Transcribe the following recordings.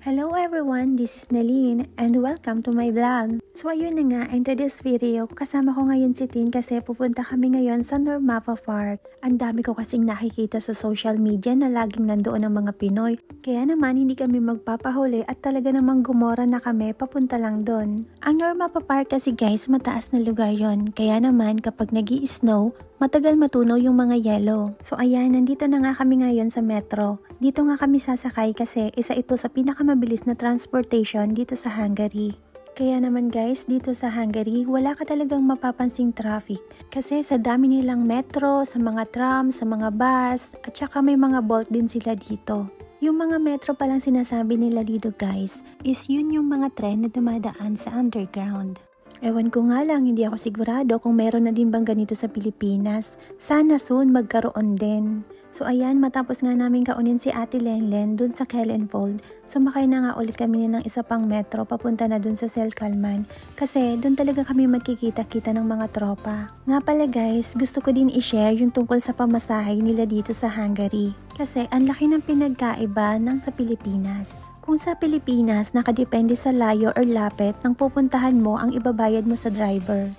Hello everyone, this is Naline and welcome to my vlog. So ayun na nga, into this video, kasama ko ngayon si Tin kasi pupunta kami ngayon sa Normapa Park. Ang dami ko kasing nakikita sa social media na laging nandoon ang mga Pinoy. Kaya naman hindi kami magpapahuli at talaga namang gumora na kami papunta lang doon. Ang Normapa Park kasi guys, mataas na lugar yon. Kaya naman kapag nag-i-snow, matagal matunaw yung mga yelo. So ayan, nandito na nga kami ngayon sa metro. Dito nga kami sasakay kasi isa ito sa pinakamabilis na transportation dito sa Hungary. Kaya naman guys, dito sa Hungary, wala ka talagang mapapansing traffic. Kasi sa dami nilang metro, sa mga tram, sa mga bus, at saka may mga Bolt din sila dito. Yung mga metro palang sinasabi nila dito guys, is yun yung mga tren na dumadaan sa underground. Ewan ko nga lang, hindi ako sigurado kung meron na din bang ganito sa Pilipinas. Sana soon magkaroon din. So ayan, matapos nga namin kaunin si Ate Lenlen dun sa Kellenfold, sumakay na nga ulit kami ng isa pang metro papunta na dun sa Selkalman kasi dun talaga kami magkikita-kita ng mga tropa. Nga pala guys, gusto ko din i-share yung tungkol sa pamasahe nila dito sa Hungary kasi ang laki ng pinagkaiba ng sa Pilipinas. Kung sa Pilipinas, nakadepende sa layo or lapit ng pupuntahan mo ang ibabayad mo sa driver.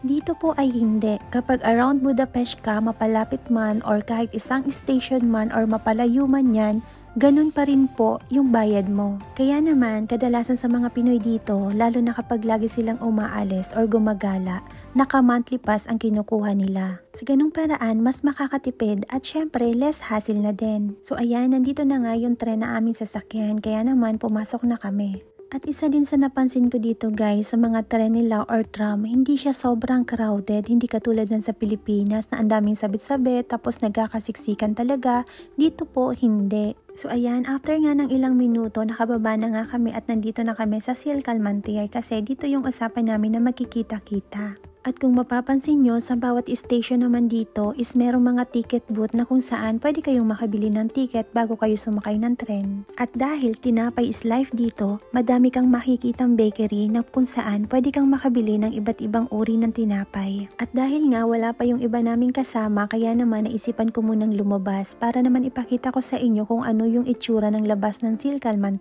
Dito po ay hindi. Kapag around Budapest ka, mapalapit man or kahit isang station man or mapalayo man yan, ganun pa rin po yung bayad mo. Kaya naman, kadalasan sa mga Pinoy dito, lalo na kapag lagi silang umaalis or gumagala, naka-monthly pass ang kinukuha nila. Sa ganung paraan, mas makakatipid at syempre less hassle na din. So ayan, nandito na nga yung tren na aming sasakyan, kaya naman pumasok na kami. At isa din sa napansin ko dito guys, sa mga tren nila or tram, hindi siya sobrang crowded, hindi katulad ng sa Pilipinas na ang daming sabit-sabit tapos nagkakasiksikan talaga. Dito po hindi. So ayan, after nga ng ilang minuto, nakababa na nga kami at nandito na kami sa Selkalman kasi dito yung usapan namin na magkikita-kita. At kung mapapansin nyo, sa bawat station naman dito is merong mga ticket booth na kung saan pwede kayong makabili ng ticket bago kayo sumakay ng tren. At dahil tinapay is life dito, madami kang makikitang bakery na kung saan pwede kang makabili ng iba't ibang uri ng tinapay. At dahil nga wala pa yung iba naming kasama, kaya naman naisipan ko munang lumabas para naman ipakita ko sa inyo kung ano yung itsura ng labas ng Selkalman.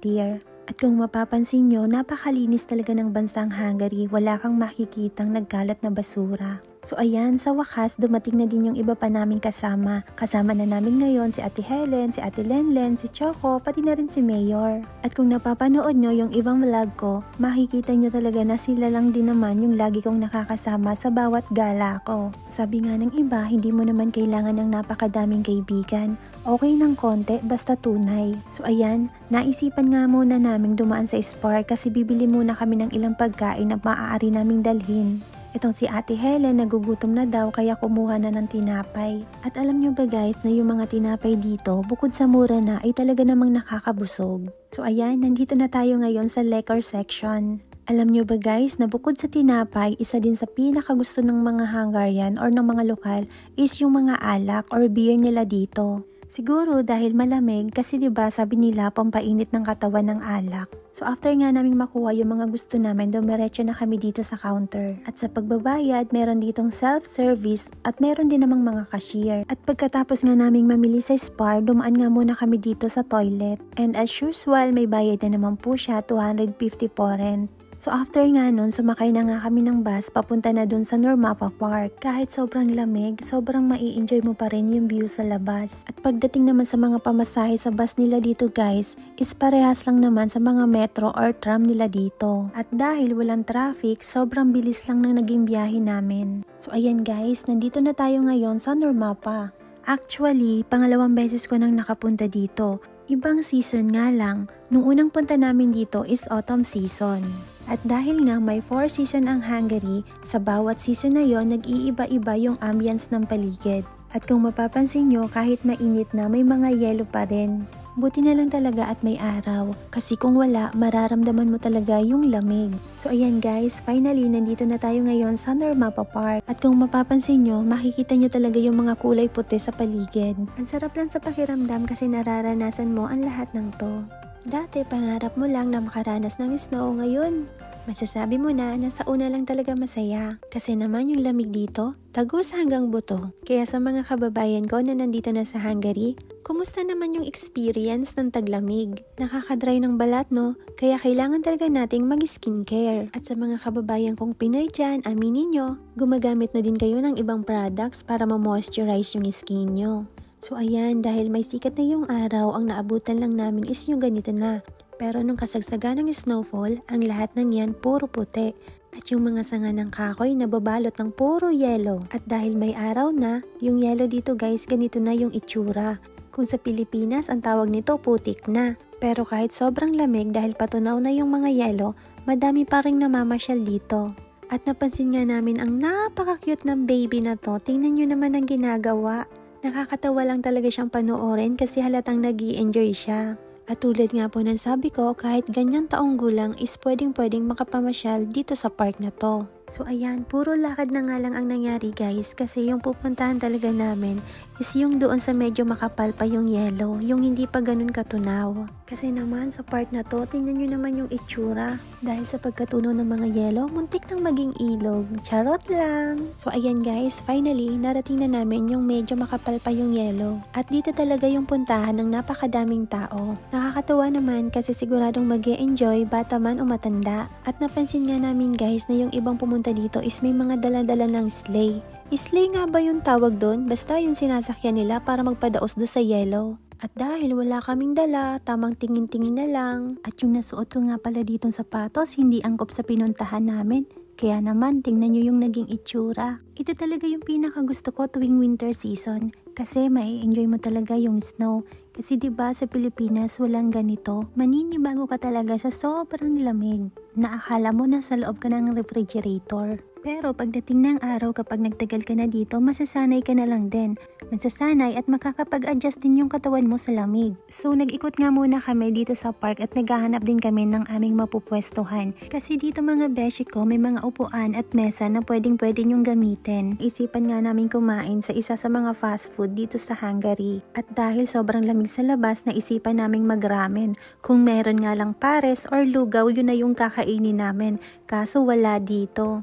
At kung mapapansin nyo, napakalinis talaga ng bansang Hungary, wala kang makikitang nagkalat na basura. So ayan, sa wakas, dumating na din yung iba pa naming kasama. Kasama na namin ngayon si Ate Helen, si Ate Lenlen, si Choco, pati na rin si Mayor. At kung napapanood nyo yung ibang vlog ko, makikita nyo talaga na sila lang din naman yung lagi kong nakakasama sa bawat gala ko. Sabi nga ng iba, hindi mo naman kailangan ng napakadaming kaibigan. Okay ng konti, basta tunay. So ayan, naisipan nga muna naming dumaan sa Spar kasi bibili muna kami ng ilang pagkain na maaari naming dalhin. Itong si Ate Helen nagugutom na daw kaya kumuha na ng tinapay. At alam nyo ba guys na yung mga tinapay dito bukod sa mura na ay talaga namang nakakabusog. So ayan, nandito na tayo ngayon sa liquor section. Alam nyo ba guys na bukod sa tinapay, isa din sa pinakagusto ng mga Hungarian or ng mga lokal is yung mga alak or beer nila dito. Siguro dahil malamig kasi diba sabi nila pampainit ng katawan ng alak. So after nga naming makuha yung mga gusto namin, dumiretso na kami dito sa counter. At sa pagbabayad, meron ditong self-service at meron din namang mga cashier. At pagkatapos nga naming mamili sa Spar, dumaan nga muna kami dito sa toilet. And as usual, may bayad na naman po siya, 250 forint. So after nga nun, sumakay na nga kami ng bus papunta na dun sa Normapa Park. Kahit sobrang lamig, sobrang mai-enjoy mo pa rin yung view sa labas. At pagdating naman sa mga pamasahe sa bus nila dito guys, is parehas lang naman sa mga metro or tram nila dito. At dahil walang traffic, sobrang bilis lang na naging biyahe namin. So ayan guys, nandito na tayo ngayon sa Normapa. Actually, pangalawang beses ko nang nakapunta dito. Ibang season nga lang, nung unang punta namin dito is autumn season. At dahil nga may 4 season ang Hungary, sa bawat season na yon nag-iiba-iba yung ambience ng paligid. At kung mapapansin nyo, kahit mainit na may mga yelo pa rin. Buti na lang talaga at may araw, kasi kung wala, mararamdaman mo talaga yung lamig. So ayan guys, finally nandito na tayo ngayon sa Normapa Park. At kung mapapansin nyo, makikita nyo talaga yung mga kulay puti sa paligid. Ang sarap lang sa pakiramdam kasi nararanasan mo ang lahat ng to. Dati, pangarap mo lang na makaranas ng snow, ngayon masasabi mo na sa una lang talaga masaya. Kasi naman yung lamig dito, tagos hanggang buto. Kaya sa mga kababayan ko na nandito na sa Hungary, Kumusta naman yung experience ng taglamig? Nakakadry ng balat, no? Kaya kailangan talaga nating mag-skincare. At sa mga kababayan kong Pinoy dyan, aminin nyo, gumagamit na din kayo ng ibang products para ma-moisturize yung skin nyo. So ayan, dahil may sikat na yung araw, ang naabutan lang namin is yung ganito na. Pero nung kasagsagan ng snowfall, ang lahat ng yan puro puti. At yung mga sanga ng kahoy na babalot ng puro yellow. At dahil may araw na, yung yellow dito guys, ganito na yung itsura. Kung sa Pilipinas, ang tawag nito putik na. Pero kahit sobrang lamig dahil patunaw na yung mga yelo, madami pa ring namamasyal dito. At napansin nga namin ang napaka-cute ng baby na to. Tingnan nyo naman ang ginagawa. Nakakatawa lang talaga siyang panoorin kasi halatang nag-i-enjoy siya. At tulad nga po ng sabi ko, kahit ganyang taong gulang is pwedeng makapamasyal dito sa park na to. So ayan, puro lakad na nga lang ang nangyari guys kasi yung pupuntahan talaga namin is yung doon sa medyo makapal pa yung yellow, yung hindi pa ganun katunaw. Kasi naman sa part na to, tingnan nyo naman yung itsura. Dahil sa pagkatunaw ng mga yellow, muntik nang maging ilog. Charot lang! So ayan guys, finally, narating na namin yung medyo makapal pa yung yellow. At dito talaga yung puntahan ng napakadaming tao. Nakakatawa naman kasi siguradong mag-e-enjoy bata man o matanda. At napansin nga namin guys na yung ibang pumunta dito is may mga dala-dala ng sleigh. Sleigh nga ba yung tawag doon? Basta yung sinasakyan nila para magpadaos do sa yellow. At dahil wala kaming dala, tamang tingin-tingin na lang. At yung nasuot ko nga pala ditong sapatos, hindi angkop sa pinuntahan namin. Kaya naman, tingnan nyo yung naging itsura. Ito talaga yung pinakagusto ko tuwing winter season. Kasi mai-enjoy mo talaga yung snow. Kasi diba sa Pilipinas walang ganito. Maninibago ka talaga sa sobrang lamig. Naakala mo na sa loob ka ng refrigerator. Pero pagdating ng araw kapag nagtagal ka na dito, masasanay ka na lang din. Masasanay at makakapag-adjust din yung katawan mo sa lamig. So nag-ikot nga muna kami dito sa park at naghahanap din kami ng aming mapupwestuhan. Kasi dito mga beshi ko may mga upuan at mesa na pwedeng nyong gamitin. Isipan nga namin kumain sa isa sa mga fast food dito sa Hungary. At dahil sobrang lamig sa labas, naisipan naming mag-ramen. Kung meron nga lang pares or lugaw, yun na yung kakainin namin. Kaso wala dito.